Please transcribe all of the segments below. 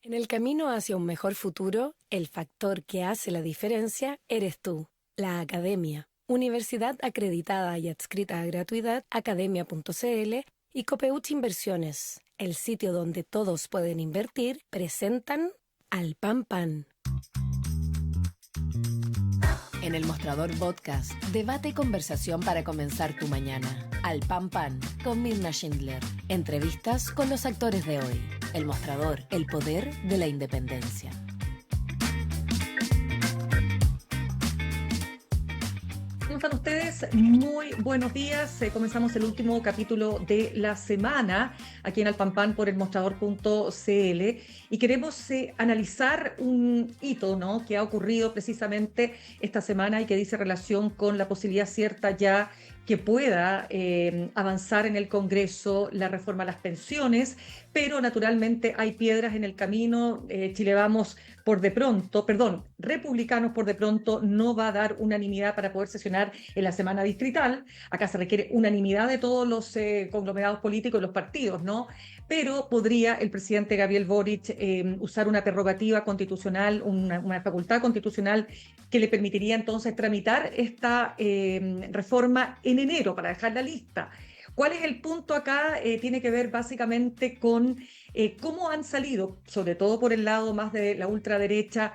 En el camino hacia un mejor futuro, el factor que hace la diferencia eres tú, la Academia. Universidad acreditada y adscrita a gratuidad, academia.cl y Copeuch Inversiones, el sitio donde todos pueden invertir, presentan Al Pan Pan. En el Mostrador Podcast, debate y conversación para comenzar tu mañana. Al Pan Pan, con Mirna Schindler. Entrevistas con los actores de hoy. El Mostrador, el poder de la independencia. ¿Cómo están ustedes? Muy buenos días. Comenzamos el último capítulo de la semana aquí en Alpampan por el mostrador.cl y queremos analizar un hito, ¿no?, que ha ocurrido precisamente esta semana y que dice relación con la posibilidad cierta ya que pueda avanzar en el Congreso la reforma a las pensiones, pero naturalmente hay piedras en el camino. Chile Vamos por de pronto, perdón, Republicanos por de pronto no va a dar unanimidad para poder sesionar en la semana distrital. Acá se requiere unanimidad de todos los conglomerados políticos y los partidos, ¿no? Pero podría el presidente Gabriel Boric usar una prerrogativa constitucional, una facultad constitucional que le permitiría entonces tramitar esta reforma en enero para dejarla lista. ¿Cuál es el punto acá? Tiene que ver básicamente con cómo han salido, sobre todo por el lado más de la ultraderecha,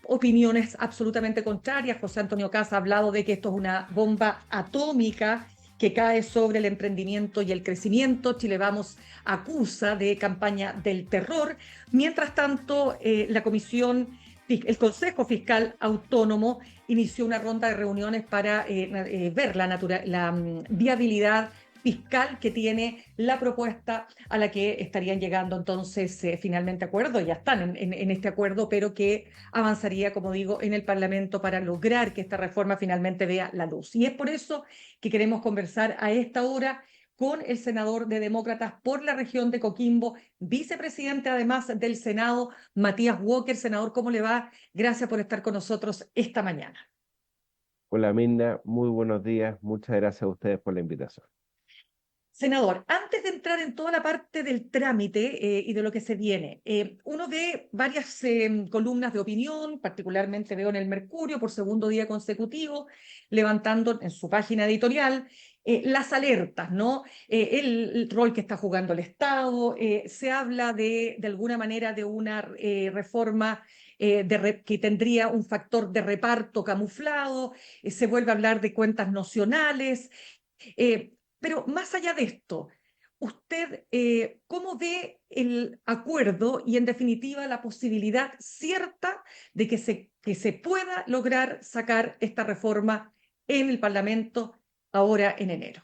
opiniones absolutamente contrarias. José Antonio Caz ha hablado de que esto es una bomba atómica que cae sobre el emprendimiento y el crecimiento. Chile Vamos acusa de campaña del terror. Mientras tanto, el Consejo Fiscal Autónomo inició una ronda de reuniones para ver la viabilidad fiscal que tiene la propuesta a la que estarían llegando entonces finalmente acuerdos. Ya están en este acuerdo, pero que avanzaría, como digo, en el Parlamento para lograr que esta reforma finalmente vea la luz. Y es por eso que queremos conversar a esta hora con el senador de Demócratas por la región de Coquimbo, vicepresidente además del Senado, Matías Walker. Senador, ¿cómo le va? Gracias por estar con nosotros esta mañana. Hola Mirna, muy buenos días. Muchas gracias a ustedes por la invitación. Senador, antes de entrar en toda la parte del trámite y de lo que se viene, uno ve varias columnas de opinión, particularmente veo en el Mercurio por segundo día consecutivo, levantando en su página editorial las alertas, ¿no? El rol que está jugando el Estado. Se habla de alguna manera de una reforma que tendría un factor de reparto camuflado. Se vuelve a hablar de cuentas nocionales. Pero más allá de esto, usted, ¿cómo ve el acuerdo y, en definitiva, la posibilidad cierta de que se pueda lograr sacar esta reforma en el Parlamento ahora en enero?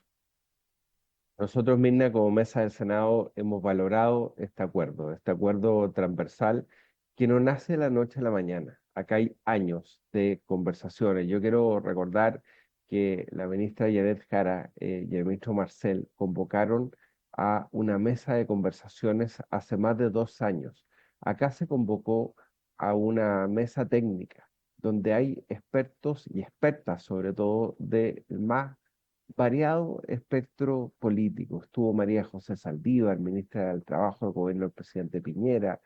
Nosotros, Mirna, como Mesa del Senado, hemos valorado este acuerdo transversal que no nace de la noche a la mañana. Acá hay años de conversaciones. Yo quiero recordar que la ministra Yaret Jara y el ministro Marcel convocaron a una mesa de conversaciones hace más de 2 años. Acá se convocó a una mesa técnica donde hay expertos y expertas, sobre todo, de más variado espectro político. Estuvo María José Saldívar, ministra del Trabajo del gobierno del presidente Piñera,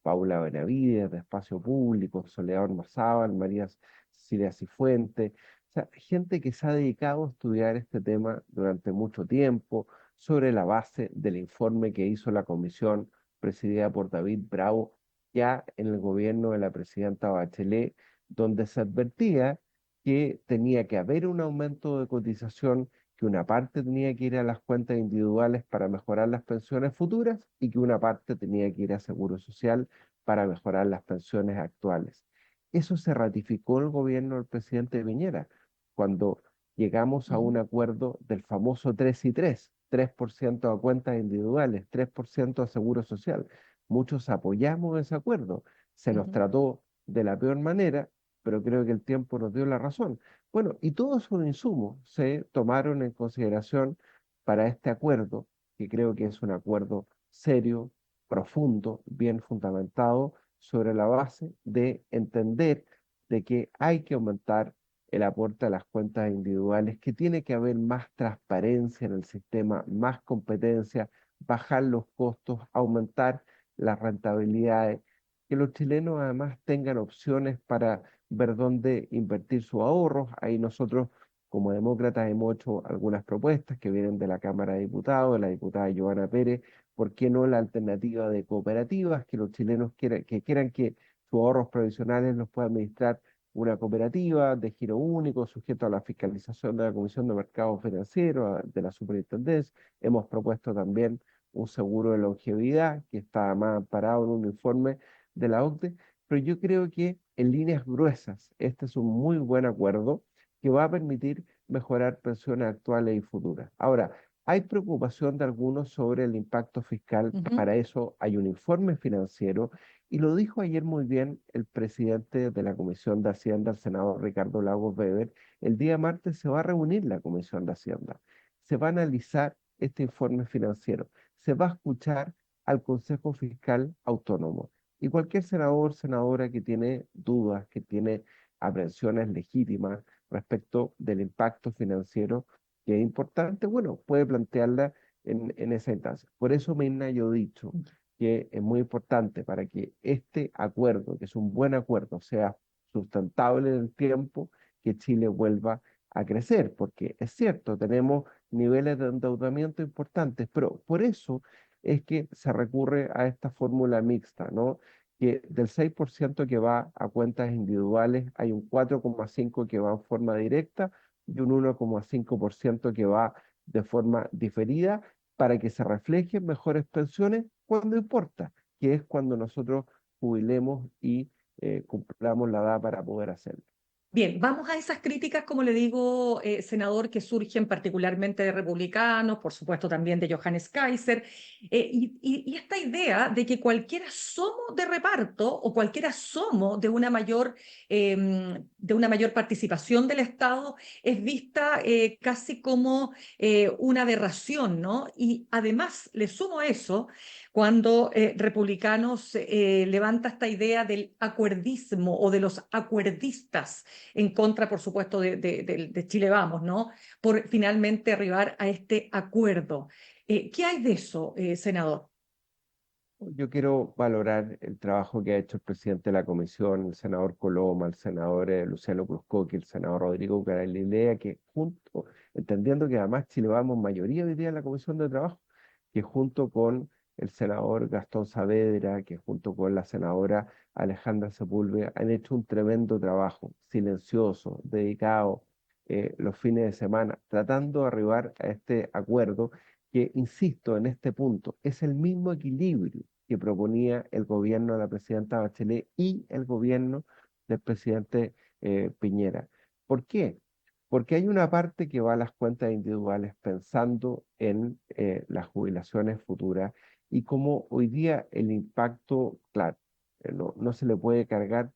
Paula Benavides, de Espacio Público, Soledad Ormazábal, María Cecilia Cifuentes. O sea, gente que se ha dedicado a estudiar este tema durante mucho tiempo, sobre la base del informe que hizo la comisión presidida por David Bravo, ya en el gobierno de la presidenta Bachelet, donde se advertía que tenía que haber un aumento de cotización, que una parte tenía que ir a las cuentas individuales para mejorar las pensiones futuras y que una parte tenía que ir a Seguro Social para mejorar las pensiones actuales. Eso se ratificó en el gobierno del presidente Piñera cuando llegamos a un acuerdo del famoso 3 y 3, 3% a cuentas individuales, 3% a Seguro Social. Muchos apoyamos ese acuerdo. Se nos Ujú. trató de la peor manera, pero creo que el tiempo nos dio la razón. Bueno, y todos esos insumos se tomaron en consideración para este acuerdo, que creo que es un acuerdo serio, profundo, bien fundamentado, sobre la base de entender de que hay que aumentar el aporte a las cuentas individuales, que tiene que haber más transparencia en el sistema, más competencia, bajar los costos, aumentar las rentabilidades, que los chilenos además tengan opciones para ver dónde invertir sus ahorros. Ahí nosotros, como demócratas, hemos hecho algunas propuestas que vienen de la Cámara de Diputados, de la diputada Giovanna Pérez. ¿Por qué no la alternativa de cooperativas? Que los chilenos quieran que sus ahorros provisionales los pueda administrar una cooperativa de giro único, sujeto a la fiscalización de la Comisión de Mercados Financieros, de la Superintendencia. Hemos propuesto también un seguro de longevidad que está más amparado en un informe de la OCDE, pero yo creo que en líneas gruesas este es un muy buen acuerdo que va a permitir mejorar pensiones actuales y futuras. Ahora, hay preocupación de algunos sobre el impacto fiscal. Ujú. Para eso hay un informe financiero y lo dijo ayer muy bien el presidente de la Comisión de Hacienda, el senador Ricardo Lagos Weber. El día martes se va a reunir la Comisión de Hacienda. Se va a analizar este informe financiero. Se va a escuchar al Consejo Fiscal Autónomo. Y cualquier senador, senadora que tiene dudas, que tiene aprensiones legítimas respecto del impacto financiero, que es importante, bueno, puede plantearla en esa instancia. Por eso, Mirna, yo he dicho que es muy importante para que este acuerdo, que es un buen acuerdo, sea sustentable en el tiempo, que Chile vuelva a crecer, porque es cierto, tenemos niveles de endeudamiento importantes, pero por eso es que se recurre a esta fórmula mixta, ¿no? Que del 6% que va a cuentas individuales, hay un 4,5% que va en forma directa y un 1,5% que va de forma diferida para que se reflejen mejores pensiones cuando importa, que es cuando nosotros jubilemos y cumplamos la edad para poder hacerlo. Bien, vamos a esas críticas, como le digo, senador, que surgen particularmente de republicanos, por supuesto también de Johannes Kaiser, y esta idea de que cualquier asomo de reparto o cualquier asomo de una mayor participación del Estado es vista casi como una aberración, ¿no? Y además le sumo a eso cuando republicanos levanta esta idea del acuerdismo o de los acuerdistas en contra, por supuesto, de Chile Vamos, ¿no? Por finalmente arribar a este acuerdo. ¿Qué hay de eso, senador? Yo quiero valorar el trabajo que ha hecho el presidente de la comisión, el senador Coloma, el senador Luciano Cruzcoque, el senador Rodrigo Caralilea, que junto, entendiendo que además Chile Vamos mayoría hoy día en la comisión de trabajo, que junto con el senador Gastón Saavedra, que junto con la senadora Alejandra Sepúlveda han hecho un tremendo trabajo, silencioso, dedicado los fines de semana, tratando de arribar a este acuerdo que, insisto en este punto, es el mismo equilibrio que proponía el gobierno de la presidenta Bachelet y el gobierno del presidente Piñera. ¿Por qué? Porque hay una parte que va a las cuentas individuales pensando en las jubilaciones futuras y como hoy día el impacto, claro, no se le puede cargar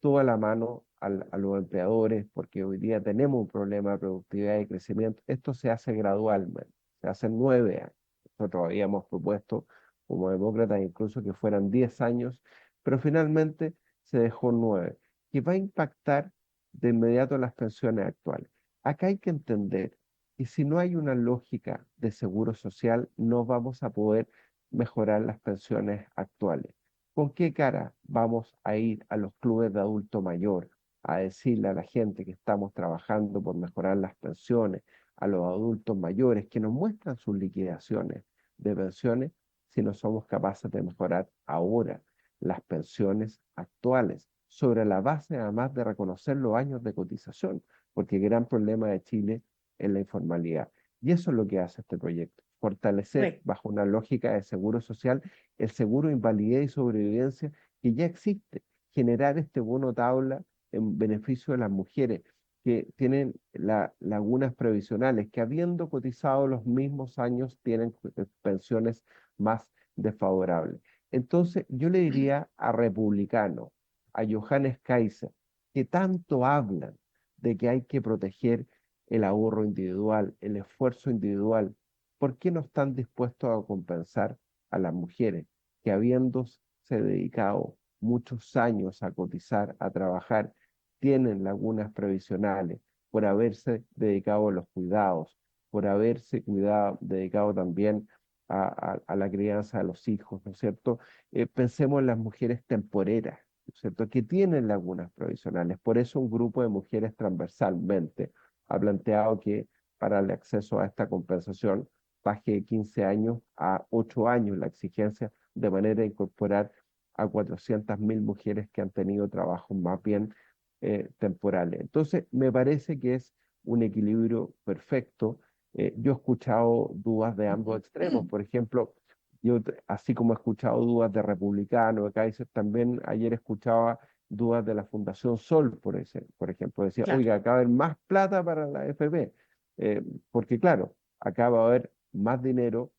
toda la mano a los empleadores porque hoy día tenemos un problema de productividad y crecimiento. Esto se hace gradualmente, se hace en 9 años. Nosotros habíamos propuesto como demócratas incluso que fueran 10 años, pero finalmente se dejó 9, que va a impactar de inmediato las pensiones actuales. Acá hay que entender que si no hay una lógica de seguro social, no vamos a poder mejorar las pensiones actuales. ¿Con qué cara vamos a ir a los clubes de adulto mayor a decirle a la gente que estamos trabajando por mejorar las pensiones, a los adultos mayores que nos muestran sus liquidaciones de pensiones, si no somos capaces de mejorar ahora las pensiones actuales, sobre la base además de reconocer los años de cotización, porque el gran problema de Chile es la informalidad. Y eso es lo que hace este proyecto, fortalecer Correcto. bajo una lógica de seguro social el seguro de invalidez y sobrevivencia que ya existe, generar este bono tabla en beneficio de las mujeres que tienen lagunas previsionales, que habiendo cotizado los mismos años tienen pensiones más desfavorables. Entonces, yo le diría a republicanos, a Johannes Kaiser, que tanto hablan de que hay que proteger el ahorro individual, el esfuerzo individual, ¿por qué no están dispuestos a compensar a las mujeres que habiéndose dedicado muchos años a cotizar, a trabajar, tienen lagunas previsionales por haberse dedicado a los cuidados, por haberse dedicado también a la crianza de los hijos, ¿no es cierto? Pensemos en las mujeres temporeras, ¿no es cierto?, que tienen lagunas provisionales. Por eso un grupo de mujeres transversalmente ha planteado que para el acceso a esta compensación baje de 15 años a 8 años la exigencia, de manera a incorporar a 400.000 mujeres que han tenido trabajos más bien temporales. Entonces, me parece que es un equilibrio perfecto. Yo he escuchado dudas de ambos extremos. Por ejemplo, así como he escuchado dudas de republicanos, de Kaiser, también ayer escuchaba dudas de la Fundación Sol, por ejemplo. Decía, Claro, oiga, acá va a haber más plata para la AFP, porque claro, acá va a haber más dinero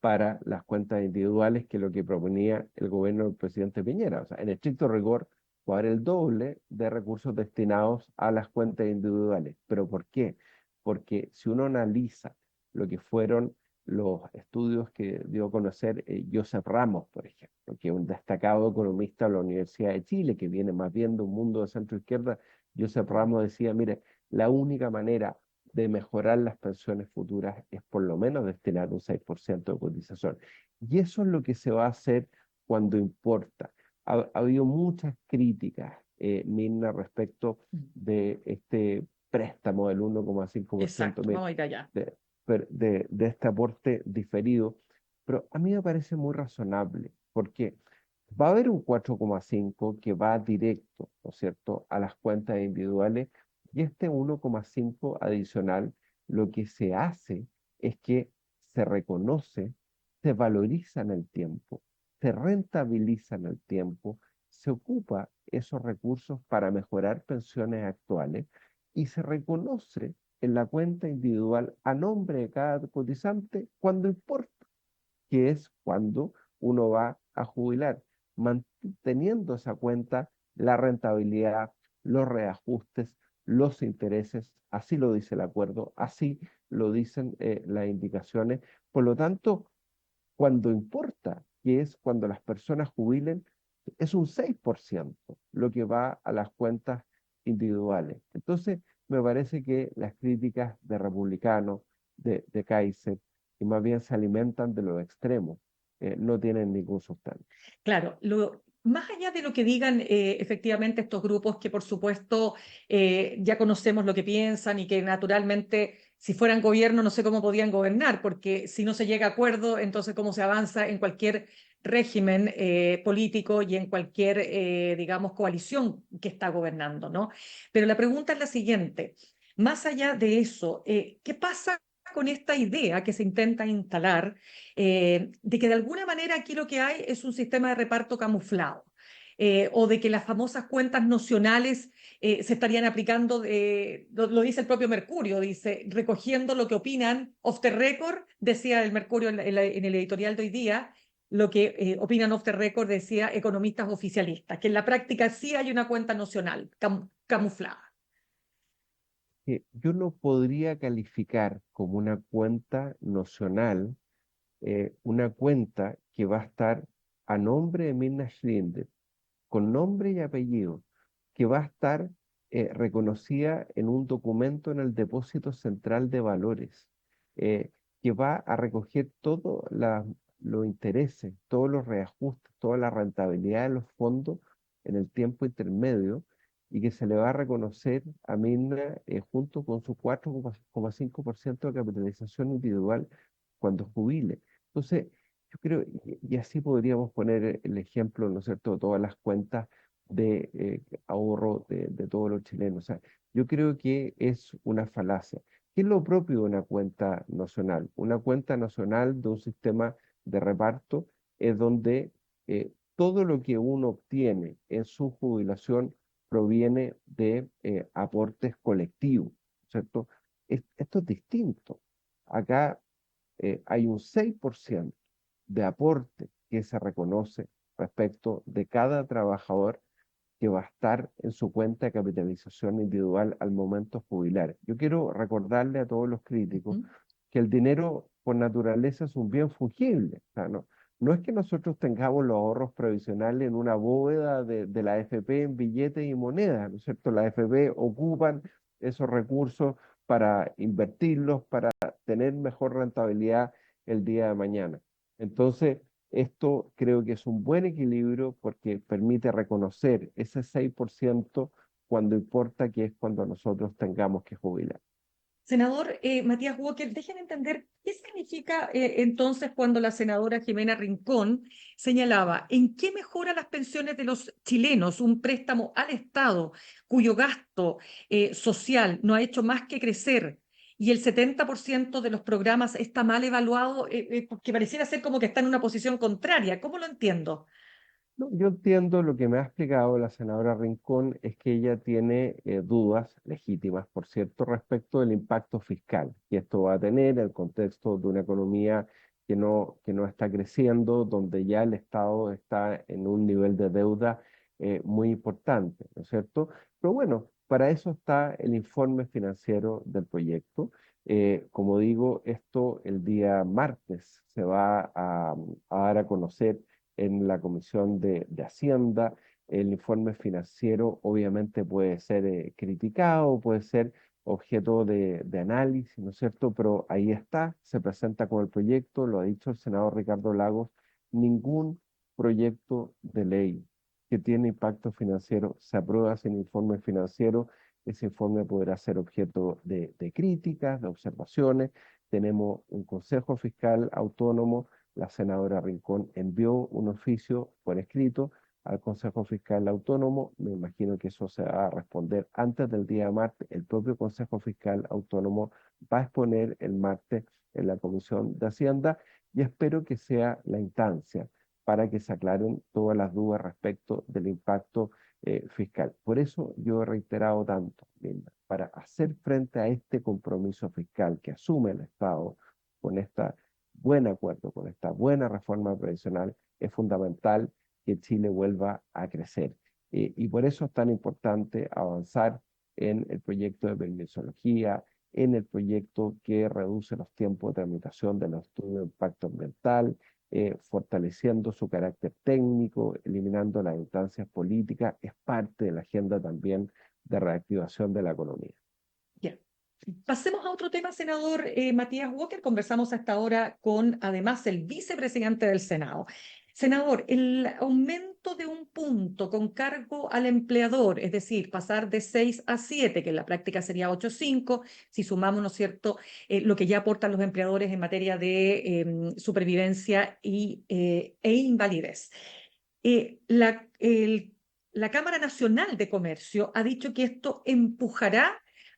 para las cuentas individuales que lo que proponía el gobierno del presidente Piñera. O sea, en estricto rigor, va a haber el doble de recursos destinados a las cuentas individuales. ¿Pero por qué? Porque si uno analiza lo que fueron los estudios que dio a conocer Josep Ramos, por ejemplo, que es un destacado economista de la Universidad de Chile, que viene más bien de un mundo de centro izquierda. Josep Ramos decía, mire, la única manera de mejorar las pensiones futuras es por lo menos destinar un 6% de cotización. Y eso es lo que se va a hacer cuando importa. Ha habido muchas críticas, Mirna, respecto de este préstamo del 1,5%, exacto, vamos a ir allá. de, de este aporte diferido, pero a mí me parece muy razonable, porque va a haber un 4,5 que va directo, ¿no es cierto?, a las cuentas individuales, y este 1,5 adicional, lo que se hace es que se reconoce, se valoriza en el tiempo, se rentabiliza en el tiempo, se ocupa esos recursos para mejorar pensiones actuales y se reconoce en la cuenta individual a nombre de cada cotizante cuando importa, que es cuando uno va a jubilar, manteniendo esa cuenta, la rentabilidad, los reajustes, los intereses, así lo dice el acuerdo, así lo dicen las indicaciones. Por lo tanto, cuando importa, que es cuando las personas jubilen, es un 6% lo que va a las cuentas individuales. Entonces, me parece que las críticas de republicanos, de Kaiser, que más bien se alimentan de los extremos, no tienen ningún sustento. Claro, más allá de lo que digan efectivamente estos grupos que por supuesto ya conocemos lo que piensan y que naturalmente si fueran gobierno no sé cómo podían gobernar, porque si no se llega a acuerdo, entonces cómo se avanza en cualquier régimen político y en cualquier, digamos, coalición que está gobernando, ¿no? Pero la pregunta es la siguiente, más allá de eso, ¿qué pasa con esta idea que se intenta instalar de que de alguna manera aquí lo que hay es un sistema de reparto camuflado, o de que las famosas cuentas nocionales se estarían aplicando, lo dice el propio Mercurio, dice, recogiendo lo que opinan off the record, decía el Mercurio en el editorial de hoy día, lo que opinan off the record, decía economistas oficialistas, que en la práctica sí hay una cuenta nocional camuflada. Que yo no podría calificar como una cuenta nocional, una cuenta que va a estar a nombre de Mirna Schlinder, con nombre y apellido, que va a estar reconocida en un documento en el Depósito Central de Valores, eh, que va a recoger todos los intereses, todos los reajustes, toda la rentabilidad de los fondos en el tiempo intermedio, y que se le va a reconocer a Mirna junto con su 4,5% de capitalización individual cuando jubile. Entonces, yo creo, y así podríamos poner el ejemplo, ¿no es cierto?, de todas las cuentas de ahorro de todos los chilenos. O sea, yo creo que es una falacia. ¿Qué es lo propio de una cuenta nacional? Una cuenta nacional de un sistema de reparto es donde todo lo que uno obtiene en su jubilación proviene de aportes colectivos, ¿cierto? Esto es distinto. Acá hay un 6% de aporte que se reconoce respecto de cada trabajador que va a estar en su cuenta de capitalización individual al momento jubilar. Yo quiero recordarle a todos los críticos ¿Mm? que el dinero por naturaleza es un bien fungible. O sea, no es que nosotros tengamos los ahorros previsionales en una bóveda de la AFP en billetes y monedas, ¿no es cierto? La AFP ocupan esos recursos para invertirlos, para tener mejor rentabilidad el día de mañana. Entonces, esto creo que es un buen equilibrio porque permite reconocer ese 6% cuando importa, que es cuando nosotros tengamos que jubilar. Senador Matías Walker, déjenme entender qué significa entonces cuando la senadora Jimena Rincón señalaba en qué mejora las pensiones de los chilenos un préstamo al Estado cuyo gasto social no ha hecho más que crecer y el 70% de los programas está mal evaluado, porque pareciera ser como que está en una posición contraria. ¿Cómo lo entiendo? No, yo entiendo lo que me ha explicado la senadora Rincón, es que ella tiene dudas legítimas, por cierto, respecto del impacto fiscal que esto va a tener en el contexto de una economía que no está creciendo, donde ya el Estado está en un nivel de deuda muy importante, ¿no es cierto? Pero bueno, para eso está el informe financiero del proyecto. Como digo, esto el día martes se va a dar a conocer en la Comisión de Hacienda. El informe financiero obviamente puede ser criticado, puede ser objeto de análisis, ¿no es cierto? Pero ahí está, se presenta con el proyecto, lo ha dicho el senador Ricardo Lagos, ningún proyecto de ley que tiene impacto financiero se aprueba sin informe financiero. Ese informe podrá ser objeto de críticas, de observaciones. Tenemos un Consejo Fiscal Autónomo. La senadora Rincón envió un oficio por escrito al Consejo Fiscal Autónomo. Me imagino que eso se va a responder antes del día martes. El propio Consejo Fiscal Autónomo va a exponer el martes en la Comisión de Hacienda y espero que sea la instancia para que se aclaren todas las dudas respecto del impacto fiscal. Por eso yo he reiterado tanto, Linda, para hacer frente a este compromiso fiscal que asume el Estado con esta buen acuerdo, con esta buena reforma previsional, es fundamental que Chile vuelva a crecer. Y por eso es tan importante avanzar en el proyecto de permisología, en el proyecto que reduce los tiempos de tramitación de los estudios de impacto ambiental, fortaleciendo su carácter técnico, eliminando las instancias políticas, es parte de la agenda también de reactivación de la economía. Ya. Pasemos a otro tema, senador Matías Walker. Conversamos hasta ahora con, además, el vicepresidente del Senado. Senador, el aumento de un punto con cargo al empleador, es decir, pasar de 6 a 7, que en la práctica sería 8,5, si sumamos, ¿no es cierto?, lo que ya aportan los empleadores en materia de supervivencia e invalidez. La Cámara Nacional de Comercio ha dicho que esto empujará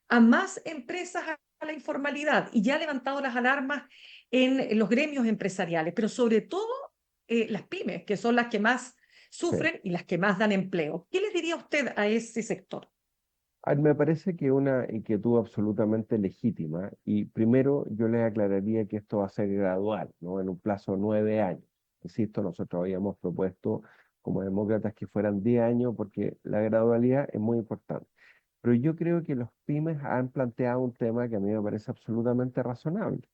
a más empresas a la informalidad y ya ha levantado las alarmas en los gremios empresariales, pero sobre todo las pymes, que son las que más Sí. sufren y las que más dan empleo. ¿Qué le diría usted a ese sector? Me parece que una inquietud absolutamente legítima, y primero yo les aclararía que esto va a ser gradual, ¿no? En un plazo de 9 años. Insisto, nosotros habíamos propuesto como demócratas que fueran 10 años porque la gradualidad es muy importante. Pero yo creo que los pymes han planteado un tema que a mí me parece absolutamente razonable,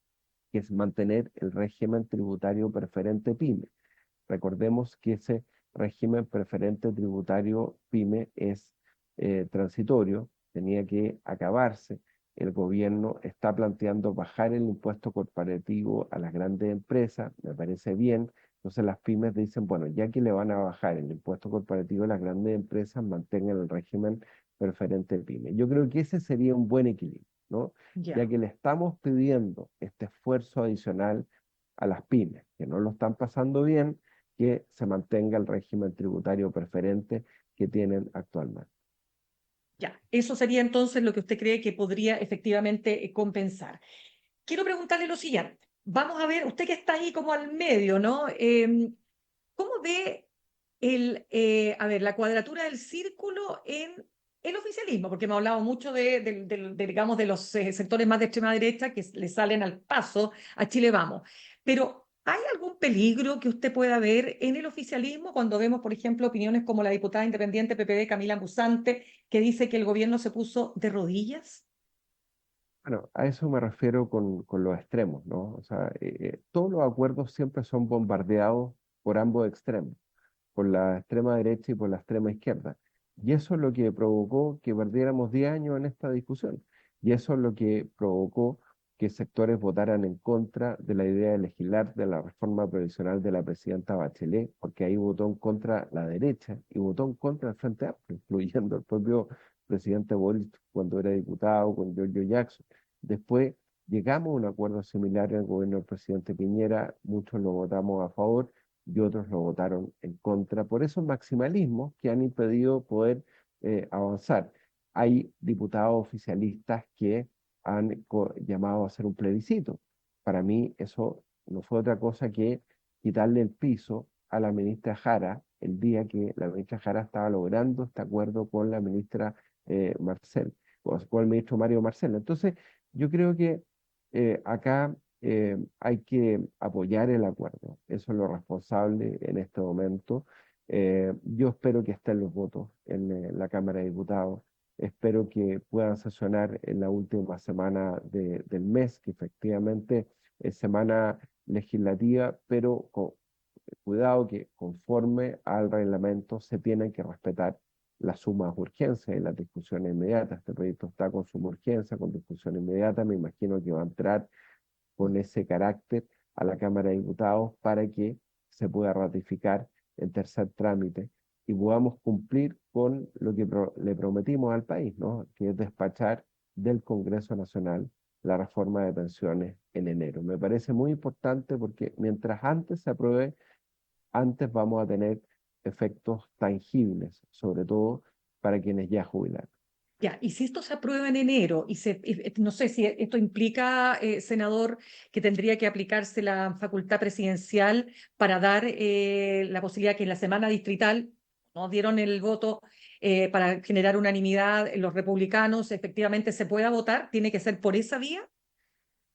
que es mantener el régimen tributario preferente PYME. Recordemos que ese régimen preferente tributario PYME es transitorio, tenía que acabarse. El gobierno está planteando bajar el impuesto corporativo a las grandes empresas, me parece bien. Entonces las pymes dicen, bueno, ya que le van a bajar el impuesto corporativo a las grandes empresas, mantengan el régimen preferente PYME. Yo creo que ese sería un buen equilibrio, ¿no? Ya Ya. que le estamos pidiendo este esfuerzo adicional a las pymes, que no lo están pasando bien, que se mantenga el régimen tributario preferente que tienen actualmente. Ya, eso sería entonces lo que usted cree que podría efectivamente compensar. Quiero preguntarle lo siguiente. Vamos a ver, usted que está ahí como al medio, ¿no? ¿Cómo ve a ver, la cuadratura del círculo en el oficialismo? Porque hemos hablado mucho digamos, de los sectores más de extrema derecha que le salen al paso a Chile Vamos. Pero, ¿hay algún peligro que usted pueda ver en el oficialismo cuando vemos, por ejemplo, opiniones como la diputada independiente PPD Camila Musante, que dice que el gobierno se puso de rodillas? Bueno, a eso me refiero con los extremos, ¿no? O sea, todos los acuerdos siempre son bombardeados por ambos extremos, por la extrema derecha y por la extrema izquierda. Y eso es lo que provocó que perdiéramos 10 años en esta discusión. Y eso es lo que provocó que sectores votaran en contra de la idea de legislar de la reforma previsional de la presidenta Bachelet, porque ahí votó en contra la derecha y votó en contra el Frente Amplio, incluyendo el propio presidente Boris cuando era diputado, con Giorgio Jackson. Después llegamos a un acuerdo similar en el gobierno del presidente Piñera, muchos lo votamos a favor y otros lo votaron en contra, por esos maximalismos que han impedido poder avanzar. Hay diputados oficialistas que han llamado a hacer un plebiscito. Para mí eso no fue otra cosa que quitarle el piso a la ministra Jara el día que la ministra Jara estaba logrando este acuerdo con la ministra Marcel, con el ministro Mario Marcel. Entonces, yo creo que acá hay que apoyar el acuerdo. Eso es lo responsable en este momento. Yo espero que estén los votos en la Cámara de Diputados. Espero que puedan sesionar en la última semana del mes, que efectivamente es semana legislativa, pero cuidado que conforme al reglamento se tienen que respetar las sumas de urgencia y las discusiones inmediatas. Este proyecto está con suma urgencia, con discusión inmediata. Me imagino que va a entrar con ese carácter a la Cámara de Diputados para que se pueda ratificar en tercer trámite y podamos cumplir con lo que le prometimos al país, ¿no? Que es despachar del Congreso Nacional la reforma de pensiones en enero. Me parece muy importante porque mientras antes se apruebe, antes vamos a tener efectos tangibles, sobre todo para quienes ya jubilaron. Ya, y si esto se aprueba en enero, no sé si esto implica, senador, que tendría que aplicarse la facultad presidencial para dar la posibilidad que en la semana distrital no dieron el voto para generar unanimidad los republicanos, efectivamente se pueda votar, tiene que ser por esa vía.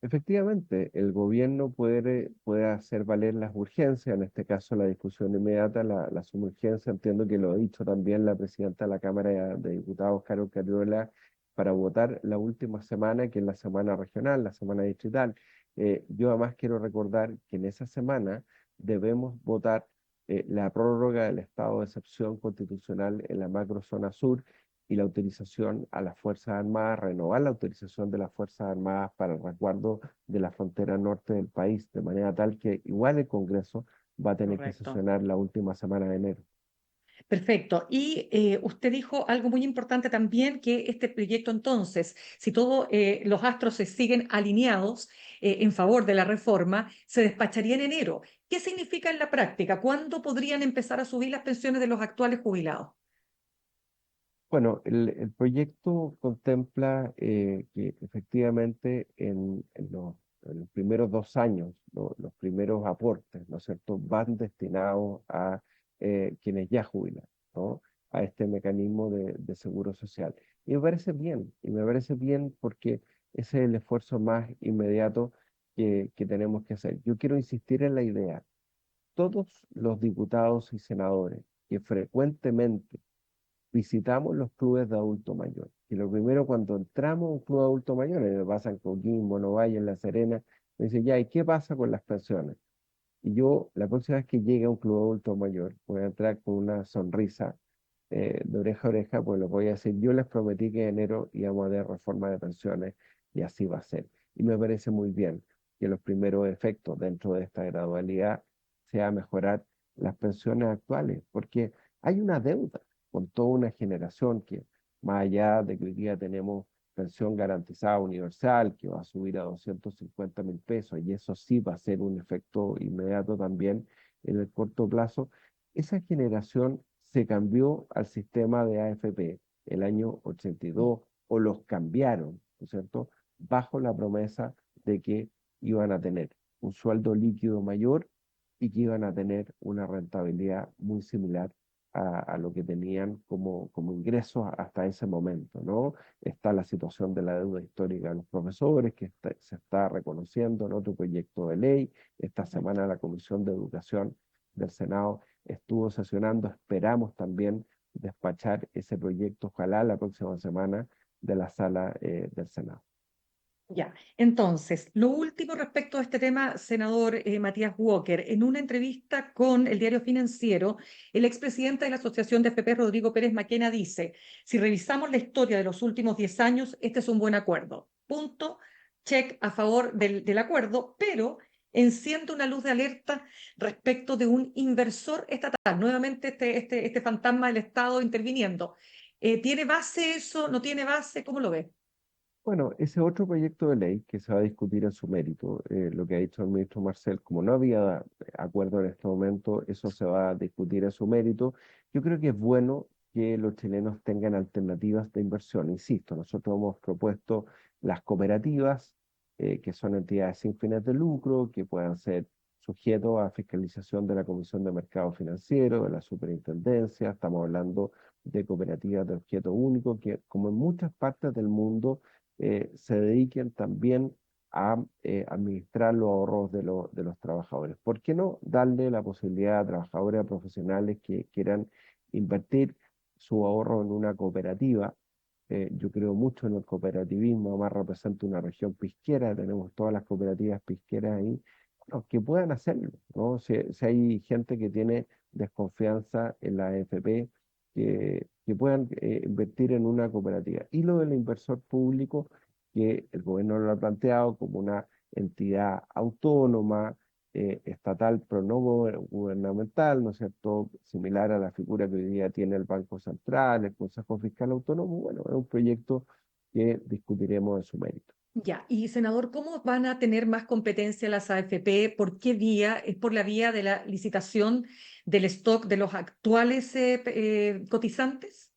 Efectivamente, el gobierno puede hacer valer las urgencias, en este caso la discusión inmediata, la suma urgencia, entiendo que lo ha dicho también la presidenta de la Cámara de Diputados, Carol Cariola, para votar la última semana, que es la semana regional, la semana distrital. Yo además quiero recordar que en esa semana debemos votar la prórroga del estado de excepción constitucional en la macrozona sur, y la autorización a las Fuerzas Armadas, renovar la autorización de las Fuerzas Armadas para el resguardo de la frontera norte del país, de manera tal que igual el Congreso va a tener que Correcto. sesionar la última semana de enero. Perfecto. Y usted dijo algo muy importante también, que este proyecto entonces, si todos los astros se siguen alineados en favor de la reforma, se despacharía en enero. ¿Qué significa en la práctica? ¿Cuándo podrían empezar a subir las pensiones de los actuales jubilados? Bueno, el proyecto contempla que efectivamente en los primeros 2 años, los primeros aportes, ¿no es cierto?, van destinados a quienes ya jubilan, ¿no?, a este mecanismo de seguro social. Y me parece bien porque ese es el esfuerzo más inmediato que tenemos que hacer. Yo quiero insistir en la idea, todos los diputados y senadores que frecuentemente visitamos los clubes de adulto mayor. Y lo primero cuando entramos a un club de adulto mayor, me pasa en Coquimbo, Novalle, en La Serena, me dice, ya, ¿y qué pasa con las pensiones? Y yo, la próxima vez que llegue a un club de adulto mayor, voy a entrar con una sonrisa de oreja a oreja, pues les voy a decir, yo les prometí que en enero íbamos a dar reforma de pensiones y así va a ser. Y me parece muy bien que los primeros efectos dentro de esta gradualidad sea mejorar las pensiones actuales, porque hay una deuda con toda una generación que, más allá de que hoy día tenemos pensión garantizada universal, que va a subir a 250.000 pesos, y eso sí va a ser un efecto inmediato también en el corto plazo, esa generación se cambió al sistema de AFP el año 82, o los cambiaron, ¿no es cierto?, bajo la promesa de que iban a tener un sueldo líquido mayor y que iban a tener una rentabilidad muy similar a lo que tenían como ingresos hasta ese momento, ¿no? Está la situación de la deuda histórica de los profesores, que se está reconociendo en otro proyecto de ley. Esta semana la Comisión de Educación del Senado estuvo sesionando, esperamos también despachar ese proyecto, ojalá la próxima semana, de la sala del Senado. Ya, entonces, lo último respecto a este tema, senador Matías Walker, en una entrevista con el diario Financiero, el expresidente de la Asociación de FP, Rodrigo Pérez Maquena, dice, si revisamos la historia de los últimos 10 años, este es un buen acuerdo. Punto. check a favor del acuerdo, pero enciende una luz de alerta respecto de un inversor estatal. Nuevamente este fantasma del Estado interviniendo. ¿Tiene base eso? ¿No tiene base? ¿Cómo lo ve? Bueno, ese otro proyecto de ley que se va a discutir en su mérito, lo que ha dicho el ministro Marcel, como no había acuerdo en este momento, eso se va a discutir en su mérito. Yo creo que es bueno que los chilenos tengan alternativas de inversión. Insisto, nosotros hemos propuesto las cooperativas, que son entidades sin fines de lucro, que puedan ser sujetos a fiscalización de la Comisión de Mercado Financiero, de la Superintendencia. Estamos hablando de cooperativas de objeto único, que como en muchas partes del mundo, se dediquen también a administrar los ahorros de los trabajadores. ¿Por qué no darle la posibilidad a trabajadores, a profesionales que quieran invertir su ahorro en una cooperativa? Yo creo mucho en el cooperativismo, además representa una región pesquera, tenemos todas las cooperativas pesqueras ahí, bueno, que puedan hacerlo, ¿no? Si hay gente que tiene desconfianza en la AFP, que puedan invertir en una cooperativa. Y lo del inversor público, que el gobierno lo ha planteado como una entidad autónoma, estatal, pero no gubernamental, ¿no es cierto? Similar a la figura que hoy día tiene el Banco Central, el Consejo Fiscal Autónomo. Bueno, es un proyecto que discutiremos en su mérito. Ya, y senador, ¿cómo van a tener más competencia las AFP? ¿Por qué vía? ¿Es por la vía de la licitación del stock de los actuales cotizantes?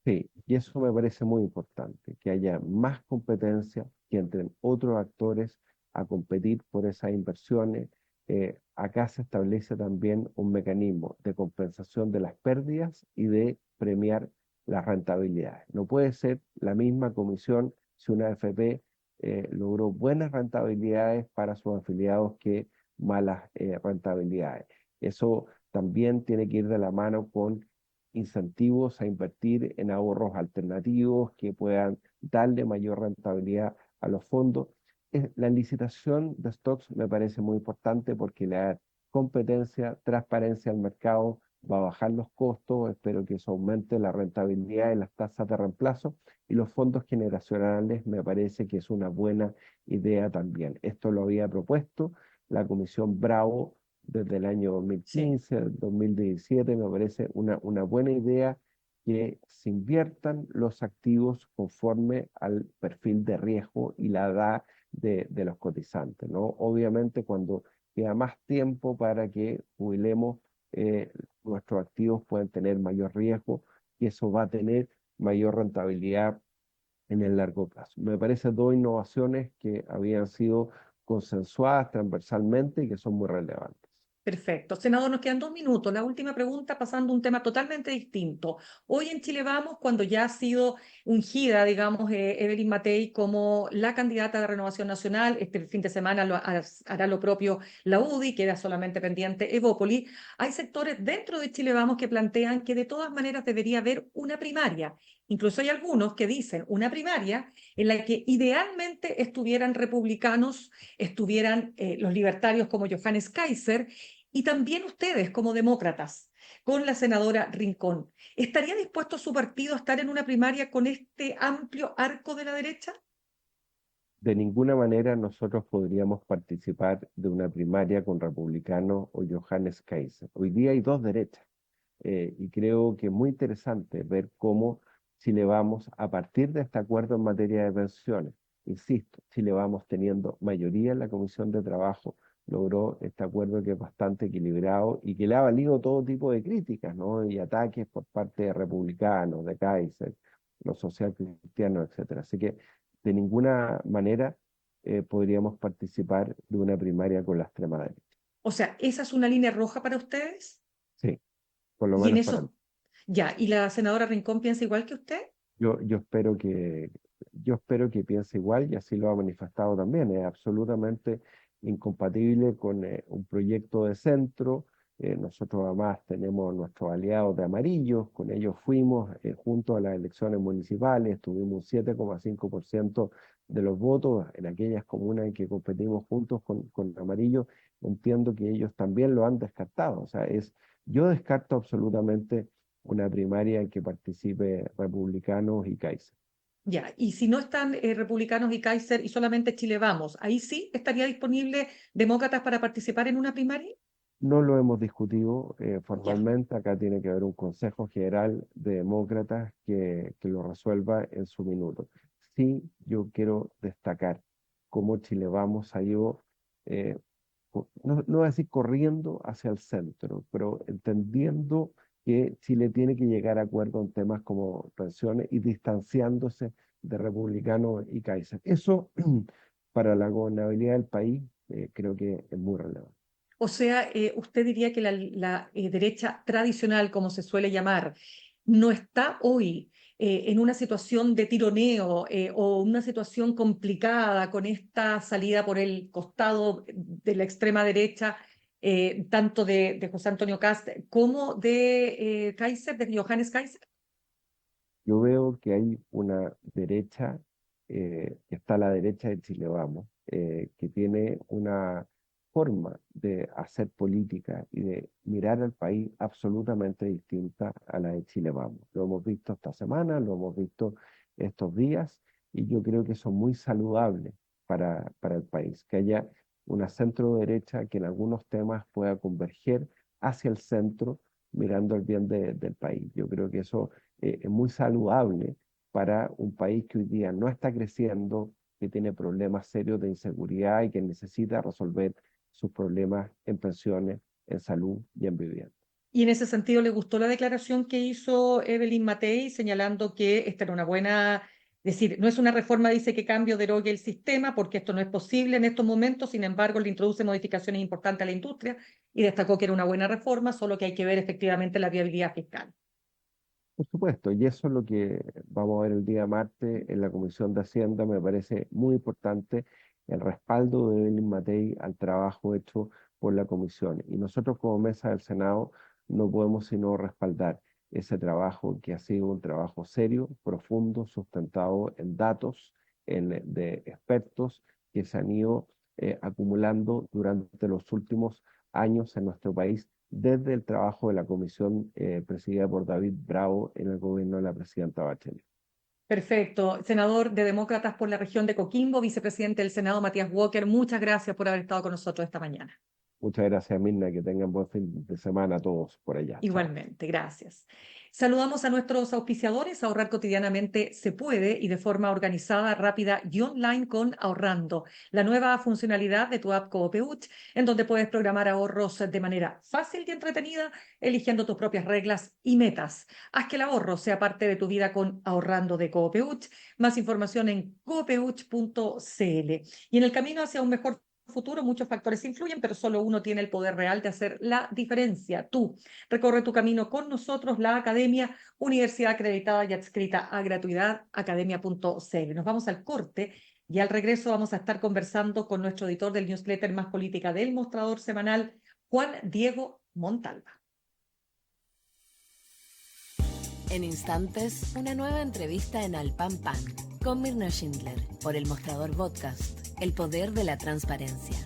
Sí, y eso me parece muy importante, que haya más competencia, que entren otros actores a competir por esas inversiones. Acá se establece también un mecanismo de compensación de las pérdidas y de premiar las rentabilidades. No puede ser la misma comisión si una AFP logró buenas rentabilidades para sus afiliados que malas rentabilidades. Eso también tiene que ir de la mano con incentivos a invertir en ahorros alternativos que puedan darle mayor rentabilidad a los fondos. La licitación de stocks me parece muy importante porque le da competencia, transparencia al mercado, va a bajar los costos, espero que eso aumente la rentabilidad y las tasas de reemplazo, y los fondos generacionales me parece que es una buena idea también. Esto lo había propuesto la Comisión Bravo desde el año Sí. 2015, 2017, me parece una buena idea que se inviertan los activos conforme al perfil de riesgo y la edad de los cotizantes, ¿no? Obviamente cuando queda más tiempo para que jubilemos, nuestros activos pueden tener mayor riesgo y eso va a tener mayor rentabilidad en el largo plazo. Me parece dos innovaciones que habían sido consensuadas transversalmente y que son muy relevantes. Perfecto. Senador, nos quedan 2 minutos. La última pregunta, pasando a un tema totalmente distinto. Hoy en Chile Vamos, cuando ya ha sido ungida, digamos, Evelyn Matei como la candidata de Renovación Nacional, este fin de semana hará lo propio la UDI, queda solamente pendiente Evópoli. Hay sectores dentro de Chile Vamos que plantean que de todas maneras debería haber una primaria. Incluso hay algunos que dicen una primaria en la que idealmente estuvieran republicanos, estuvieran los libertarios como Johannes Kaiser, y también ustedes como demócratas, con la senadora Rincón. ¿Estaría dispuesto su partido a estar en una primaria con este amplio arco de la derecha? De ninguna manera nosotros podríamos participar de una primaria con republicanos o Johannes Kaiser. Hoy día hay dos derechas, y creo que es muy interesante ver cómo Chile Vamos, a partir de este acuerdo en materia de pensiones, insisto, Chile Vamos teniendo mayoría en la Comisión de Trabajo, logró este acuerdo que es bastante equilibrado y que le ha valido todo tipo de críticas, ¿no? Y ataques por parte de republicanos, de Kaiser, los socialcristianos, etcétera. Así que de ninguna manera podríamos participar de una primaria con la extrema derecha. O sea, ¿esa es una línea roja para ustedes? Sí, por lo Y en menos para mí. eso, ya, ¿y la senadora Rincón piensa igual que usted? Yo yo espero que piense igual y así lo ha manifestado también. Es absolutamente incompatible con un proyecto de centro. Nosotros además tenemos nuestros aliados de amarillos, con ellos fuimos juntos a las elecciones municipales, tuvimos un 7,5% de los votos en aquellas comunas en que competimos juntos con amarillos. Entiendo que ellos también lo han descartado. O sea, yo descarto absolutamente una primaria en que participe republicanos y Kaiser. Ya, y si no están Republicanos y Kaiser y solamente Chile Vamos, ¿ahí sí estaría disponible Demócratas para participar en una primaria? No lo hemos discutido Ya. formalmente, acá tiene que haber un Consejo General de Demócratas que lo resuelva en su minuto. Sí, yo quiero destacar cómo Chile Vamos ha ido, eh, no voy a decir corriendo hacia el centro, pero entendiendo que Chile tiene que llegar a acuerdo en temas como pensiones y distanciándose de republicanos y Kaiser. Eso para la gobernabilidad del país creo que es muy relevante. O sea, usted diría que la derecha tradicional, como se suele llamar, no está hoy en una situación de tironeo o una situación complicada con esta salida por el costado de la extrema derecha, tanto de José Antonio Kast como de Kaiser, de Johannes Kaiser. Yo veo que hay una derecha, que está a la derecha de Chile Vamos, que tiene una forma de hacer política y de mirar al país absolutamente distinta a la de Chile Vamos. Lo hemos visto esta semana, lo hemos visto estos días, y yo creo que son muy saludables para el país, que haya una centro derecha que en algunos temas pueda converger hacia el centro, mirando el bien del país. Yo creo que eso es muy saludable para un país que hoy día no está creciendo, que tiene problemas serios de inseguridad y que necesita resolver sus problemas en pensiones, en salud y en vivienda. Y en ese sentido, ¿le gustó la declaración que hizo Evelyn Matei señalando que esta era una buena, es decir, no es una reforma, dice que cambio derogue el sistema, porque esto no es posible en estos momentos, sin embargo, le introduce modificaciones importantes a la industria y destacó que era una buena reforma, solo que hay que ver efectivamente la viabilidad fiscal? Por supuesto, y eso es lo que vamos a ver el día martes en la Comisión de Hacienda. Me parece muy importante el respaldo de Evelyn Matei al trabajo hecho por la Comisión. Y nosotros como mesa del Senado no podemos sino respaldar ese trabajo que ha sido un trabajo serio, profundo, sustentado en datos de expertos que se han ido acumulando durante los últimos años en nuestro país desde el trabajo de la comisión presidida por David Bravo en el gobierno de la presidenta Bachelet. Perfecto. Senador de Demócratas por la región de Coquimbo, vicepresidente del Senado, Matías Walker, muchas gracias por haber estado con nosotros esta mañana. Muchas gracias, Mirna, que tengan buen fin de semana a todos por allá. Chao. Igualmente, gracias. Saludamos a nuestros auspiciadores. Ahorrar cotidianamente se puede y de forma organizada, rápida y online con Ahorrando, la nueva funcionalidad de tu app Coopeuch, en donde puedes programar ahorros de manera fácil y entretenida, eligiendo tus propias reglas y metas. Haz que el ahorro sea parte de tu vida con Ahorrando de Coopeuch. Más información en coopeuch.cl. Y en el camino hacia un mejor futuro, muchos factores influyen, pero solo uno tiene el poder real de hacer la diferencia: tú. Recorre tu camino con nosotros, la Academia, universidad acreditada y adscrita a gratuidad, academia.cl. Nos vamos al corte y al regreso vamos a estar conversando con nuestro editor del newsletter Más Política del Mostrador Semanal, Juan Diego Montalva. En instantes, una nueva entrevista en Al Pan Pan con Mirna Schindler por El Mostrador Podcast, el poder de la transparencia.